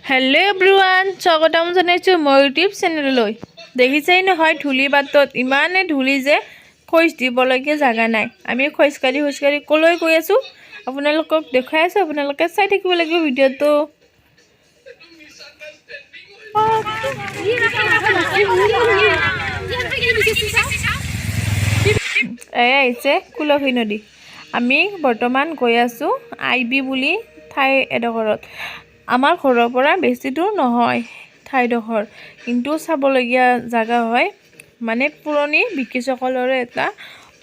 hello everyone स्वागतम जनाइছো মোৰ YouTube চেনেললৈ দেখিছেই নহয় ধুলি বাটত ইমানে ধুলি যে খোজ দিবলৈকে জাগা নাই আমি খোজকাৰি কলৈ গৈ আছো আপোনালোকক দেখাই আছো আপোনালোকে চাই থাকিব লাগিব ভিডিওটো এইছে কুলফি নদী আমি বৰ্তমান গৈ আছো আইবি বুলি ঠাই এডখৰত আমাৰ ঘৰৰ পৰা বেছি দূৰ নহয় ঠাইডখৰ কিন্তু চাবলগীয়া জায়গা হয় মানে পুৰণি ব্ৰিটিছসকলৰ এটা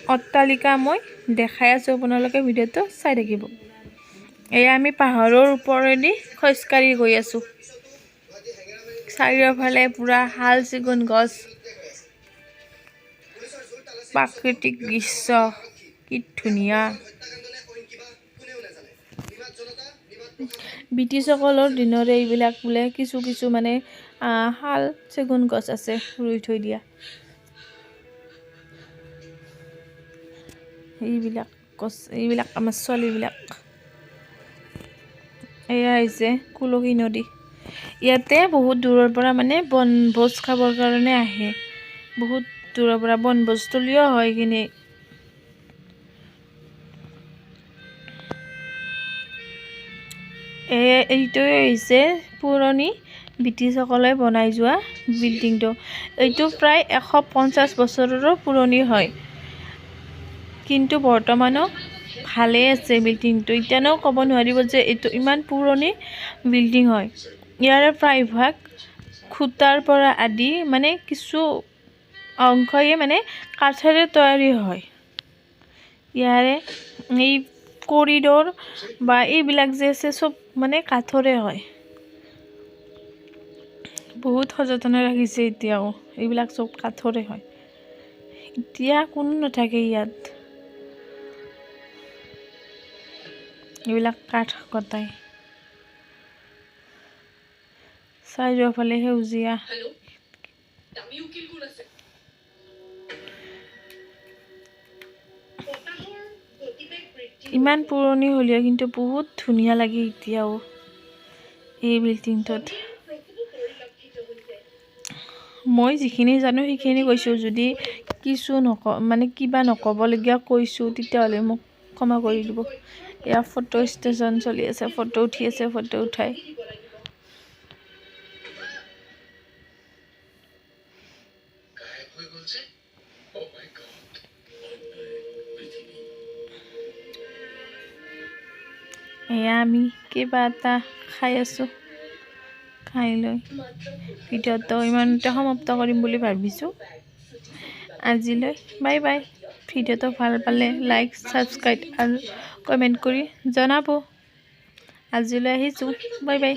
অট্টালিকা মই দেখাই আছো আপোনালোকে ভিডিওটো চাই থাকিব এয়া আমি পাহাৰৰ ওপৰেদি খোজকাৰি গৈ আছো চাৰিওফালে পুৰা হাল চিগুন গছ প্ৰাকৃতিক দৃশ্য কি ধুনীয়া ব্ৰিটিছসকলৰ দিনৰে এইবিলাক বোলে কিছু মানে হাল চেগুন গছ আছে ৰুই থৈ দিয়া এইবিলাক গছ এইবিলাক আমাৰ ছোৱালীবিলাক এয়া হৈছে কুলসী নদী ইয়াতে বহুত দূৰৰ পৰা মানে বনভোজ খাবৰ কাৰণে আহে বহুত দূৰৰ পৰা বনভোজস্থলীও হয় কিনে এইটো হৈছে পুৰণি ব্ৰিটিছসকলে বনাই যোৱা বিল্ডিংটো এইটো প্ৰায় 150 বছৰৰো পুৰণি হয় কিন্তু বৰ্তমানো ভালে আছে বিল্ডিংটো ইতানো ক'ব নোৱাৰিব যে এইটো ইমান পুৰণি বিল্ডিং হয় ইয়াৰে প্ৰায়ভাগ খুঁটাৰ পৰা আদি মানে কিছু অংশয়ে মানে কাঠেৰে তৈয়াৰী হয় ইয়াৰে এই কৰিডৰ বা এইবিলাক যে আছে সব মানে কাঠৰে হয় বহুত সযতনে ৰাখিছে এতিয়াও এইবিলাক সব কাঠৰে হয় এতিয়া কোনো নাথাকে ইয়াত এইবিলাক কাঠ কটাই চাৰিওফালে সেউজীয়া ইমান পুৰণি হলিও কিন্তু বহুত ধুনীয়া লাগে এতিয়াও এই বিল্ডিংটোত মই যিখিনি জানো সেইখিনি কৈছো যদি কিছু মানে কিবা নকবলগীয়া কৈছো তেতিয়াহলে মোক ক্ষমা কৰি দিব এয়া ফটো ষ্টেচন চলি আছে ফটো উঠি আছে ফটো উঠাই এয়া আমি কিবা এটা খাই আছো খাই লৈ ভিডিওটো ইমানতে সমাপ্ত কৰিম বুলি ভাবিছো আজিলৈ বাই বাই ভিডিওটো ভাল পালে লাইক সাবস্ক্ৰাইব আৰু কমেন্ট কৰি জনাব আজিলৈ আহিছো বাই বাই